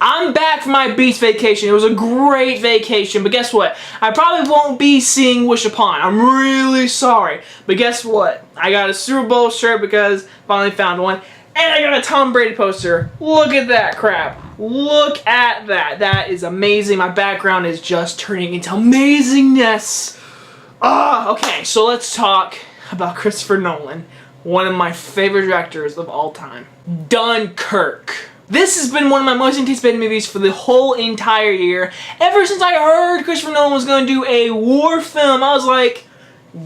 I'm back from my beach vacation. It was a great vacation, but guess what? I probably won't be seeing Wish Upon. I'm really sorry. But guess what? I got a Super Bowl shirt because I finally found one. And I got a Tom Brady poster. Look at that crap. Look at that. That is amazing. My background is just turning into amazingness. Okay, so let's talk about Christopher Nolan, one of my favorite directors of all time. Dunkirk. This has been one of my most anticipated movies for the whole entire year. Ever since I heard Christopher Nolan was going to do a war film, I was like,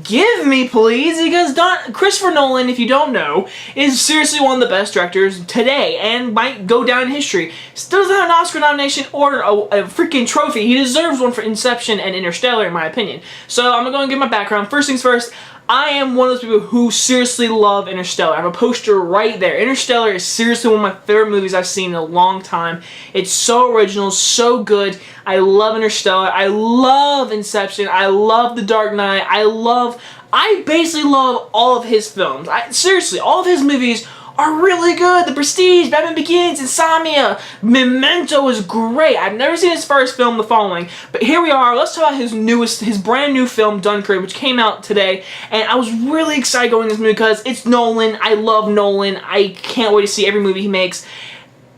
give me please, because Christopher Nolan, if you don't know, is seriously one of the best directors today and might go down in history. Still doesn't have an Oscar nomination or a freaking trophy. He deserves one for Inception and Interstellar in my opinion. So I'm going to go and give my background. First things first, I am one of those people who seriously love Interstellar. I have a poster right there. Interstellar is seriously one of my favorite movies I've seen in a long time. It's so original, so good. I love Interstellar. I love Inception. I love The Dark Knight. I basically love all of his films. Seriously, all of his movies are really good. The Prestige, Batman Begins, Insomnia, Memento is great. I've never seen his first film, The Following, but here we are. Let's talk about his brand new film, Dunkirk, which came out today, and I was really excited going to this movie because it's Nolan. I love Nolan. I can't wait to see every movie he makes,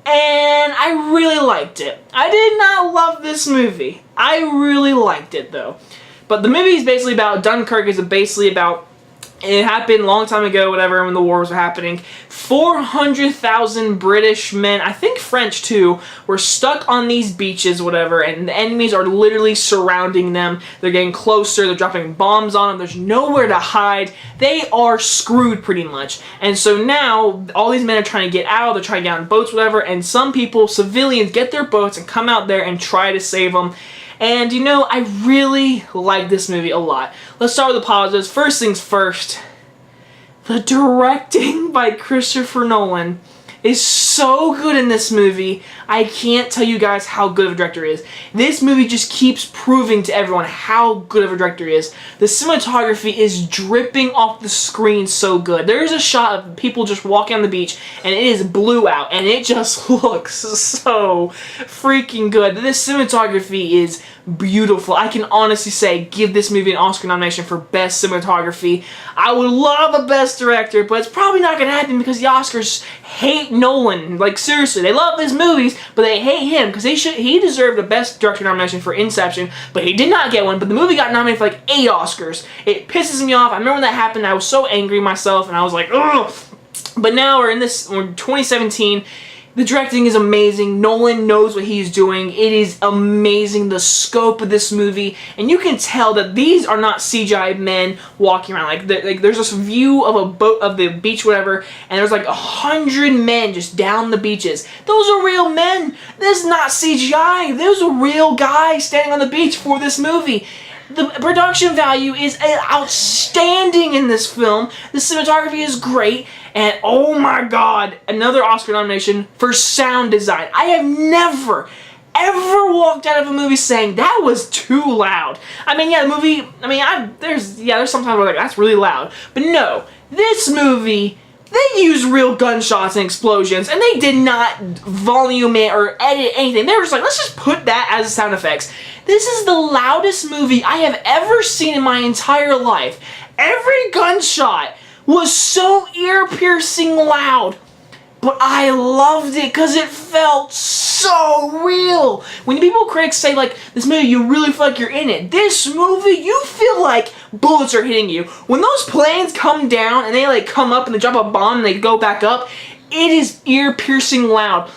and I really liked it. I did not love this movie. I really liked it, though. But the movie is basically about, Dunkirk is basically about, it happened a long time ago, whatever, when the wars were happening. 400,000 British men, I think French too, were stuck on these beaches, whatever, and the enemies are literally surrounding them. They're getting closer, they're dropping bombs on them, there's nowhere to hide. They are screwed pretty much. And so now, all these men are trying to get out, they're trying to get on boats, whatever, and some people, civilians, get their boats and come out there and try to save them. And you know, I really like this movie a lot. Let's start with the positives. First things first, the directing by Christopher Nolan is so good in this movie. I can't tell you guys how good of a director he is. This movie just keeps proving to everyone how good of a director he is. The cinematography is dripping off the screen so good. There's a shot of people just walking on the beach and it is blue out and it just looks so freaking good. This cinematography is beautiful. I can honestly say give this movie an Oscar nomination for Best Cinematography. I would love a Best Director, but it's probably not going to happen because the Oscars hate Nolan. Like seriously, they love his movies, but they hate him because he deserved a Best Director nomination for Inception, but he did not get one. But the movie got nominated for like 8 Oscars. It pisses me off. I remember when that happened, I was so angry myself, and I was like, ugh. But now we're in 2017. The directing is amazing. Nolan knows what he's doing. It is amazing, the scope of this movie. And you can tell that these are not CGI men walking around. Like there's this view of a boat, of the beach, whatever, and there's like 100 men just down the beaches. Those are real men. This is not CGI. Those are real guys standing on the beach for this movie. The production value is outstanding in this film. The cinematography is great. And oh my god, another Oscar nomination for sound design. I have never, ever walked out of a movie saying that was too loud. I mean, yeah, the movie, there's sometimes where like, that's really loud. But no, this movie, they used real gunshots and explosions, and they did not volume it or edit anything. They were just like, let's just put that as sound effects. This is the loudest movie I have ever seen in my entire life. Every gunshot was so ear-piercing loud, but I loved it because it felt so real. When critics say like, this movie, you really feel like you're in it. This movie, you feel like bullets are hitting you. When those planes come down and they like come up and they drop a bomb and they go back up, it is ear-piercing loud.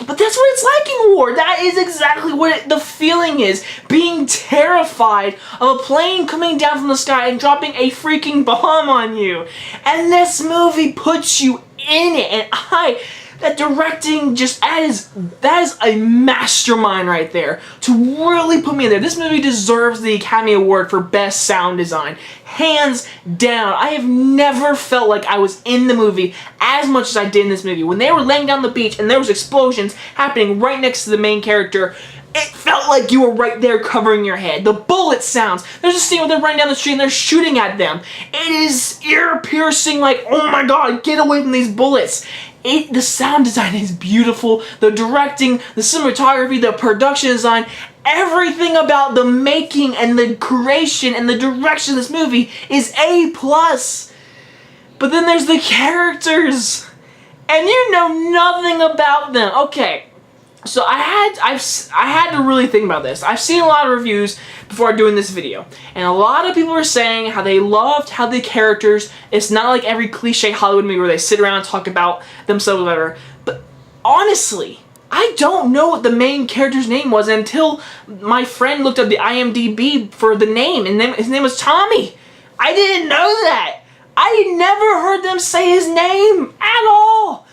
But that's what it's like in war. That is exactly what the feeling is. Being terrified of a plane coming down from the sky and dropping a freaking bomb on you. And this movie puts you in it. And that directing just, that is a mastermind right there to really put me in there. This movie deserves the Academy Award for Best Sound Design. Hands down. I have never felt like I was in the movie as much as I did in this movie. When they were laying down the beach and there was explosions happening right next to the main character, it felt like you were right there covering your head. The bullet sounds. There's a scene where they're running down the street and they're shooting at them. It is ear-piercing, like, oh my god, get away from these bullets. The sound design is beautiful. The directing, the cinematography, the production design, everything about the making and the creation and the direction of this movie is A+. But then there's the characters, and you know nothing about them. Okay, so I had to really think about this. I've seen a lot of reviews before doing this video, and a lot of people are saying how they loved how the characters, it's not like every cliche Hollywood movie where they sit around and talk about themselves or whatever. But honestly, I don't know what the main character's name was until my friend looked up the IMDb for the name, and his name was Tommy. I didn't know that. I never heard them say his name at all.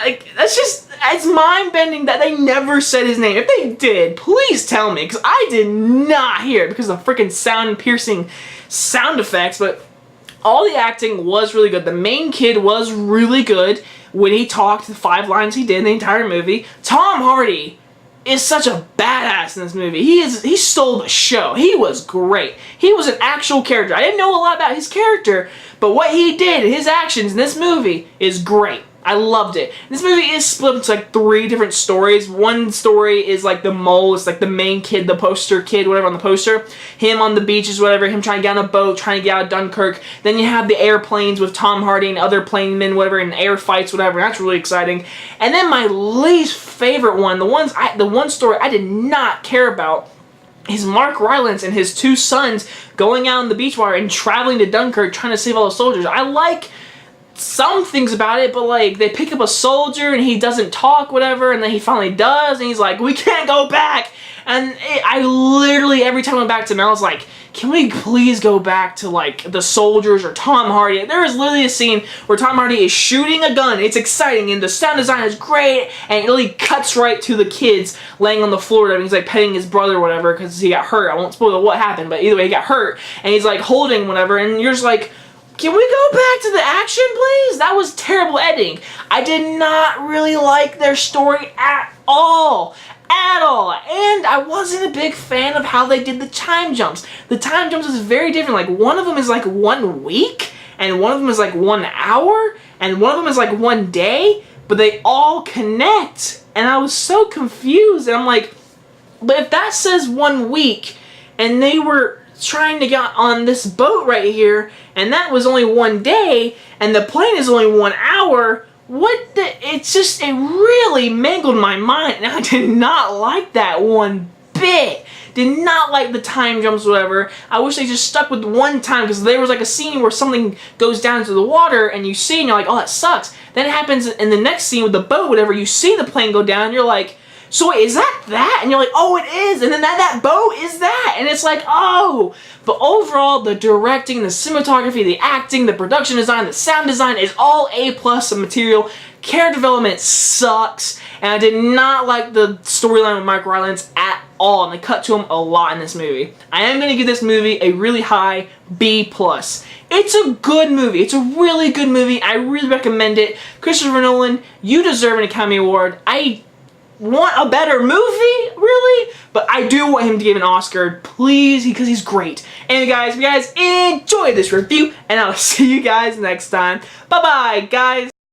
Like, it's mind-bending that they never said his name. If they did, please tell me, because I did not hear it because of freaking sound-piercing sound effects, but all the acting was really good. The main kid was really good when he talked the 5 lines he did in the entire movie. Tom Hardy is such a badass in this movie. He stole the show. He was great. He was an actual character. I didn't know a lot about his character, but what he did, his actions in this movie is great. I loved it. This movie is split into like 3 different stories. One story is like the mole. It's like the main kid, the poster kid, whatever on the poster. Him on the beaches, whatever. Him trying to get on a boat, trying to get out of Dunkirk. Then you have the airplanes with Tom Hardy and other planemen, whatever, and air fights, whatever. That's really exciting. And then my least favorite one, the one story I did not care about, is Mark Rylance and his 2 sons going out on the beach water and traveling to Dunkirk trying to save all the soldiers. I like some things about it, but like they pick up a soldier and he doesn't talk, whatever, and then he finally does, and he's like, we can't go back. And I literally, every time I went back to Mel, I was like, can we please go back to like the soldiers or Tom Hardy? There is literally a scene where Tom Hardy is shooting a gun. It's exciting and the sound design is great, and it really cuts right to the kids laying on the floor and he's like petting his brother or whatever because he got hurt. I won't spoil what happened, but either way he got hurt, and he's like holding whatever, and you're just like, can we go back to the action, please? That was terrible editing. I did not really like their story at all. At all. And I wasn't a big fan of how they did the time jumps. The time jumps is very different. Like, one of them is like 1 week, and one of them is like 1 hour, and one of them is like 1 day, but they all connect. And I was so confused. And I'm like, but if that says 1 week, and they were trying to get on this boat right here, and that was only 1 day, and the plane is only 1 hour, it really mangled my mind, and I did not like that one bit. Did not like the time jumps, whatever. I wish they just stuck with 1 time, because there was like a scene where something goes down into the water, and you see, and you're like, oh, that sucks. Then it happens in the next scene with the boat, whatever, you see the plane go down, and you're like, so wait, is that? And you're like, oh, it is. And then that boat is that. And it's like, oh. But overall, the directing, the cinematography, the acting, the production design, the sound design is all A+ material. Character development sucks. And I did not like the storyline with Mark Rylance at all. And they cut to him a lot in this movie. I am going to give this movie a really high B+. It's a good movie. It's a really good movie. I really recommend it. Christopher Nolan, you deserve an Academy Award. I want a better movie, really, but I do want him to give an Oscar, please, because he's great. And guys, if you guys enjoyed this review, and I'll see you guys next time. Bye-bye, guys.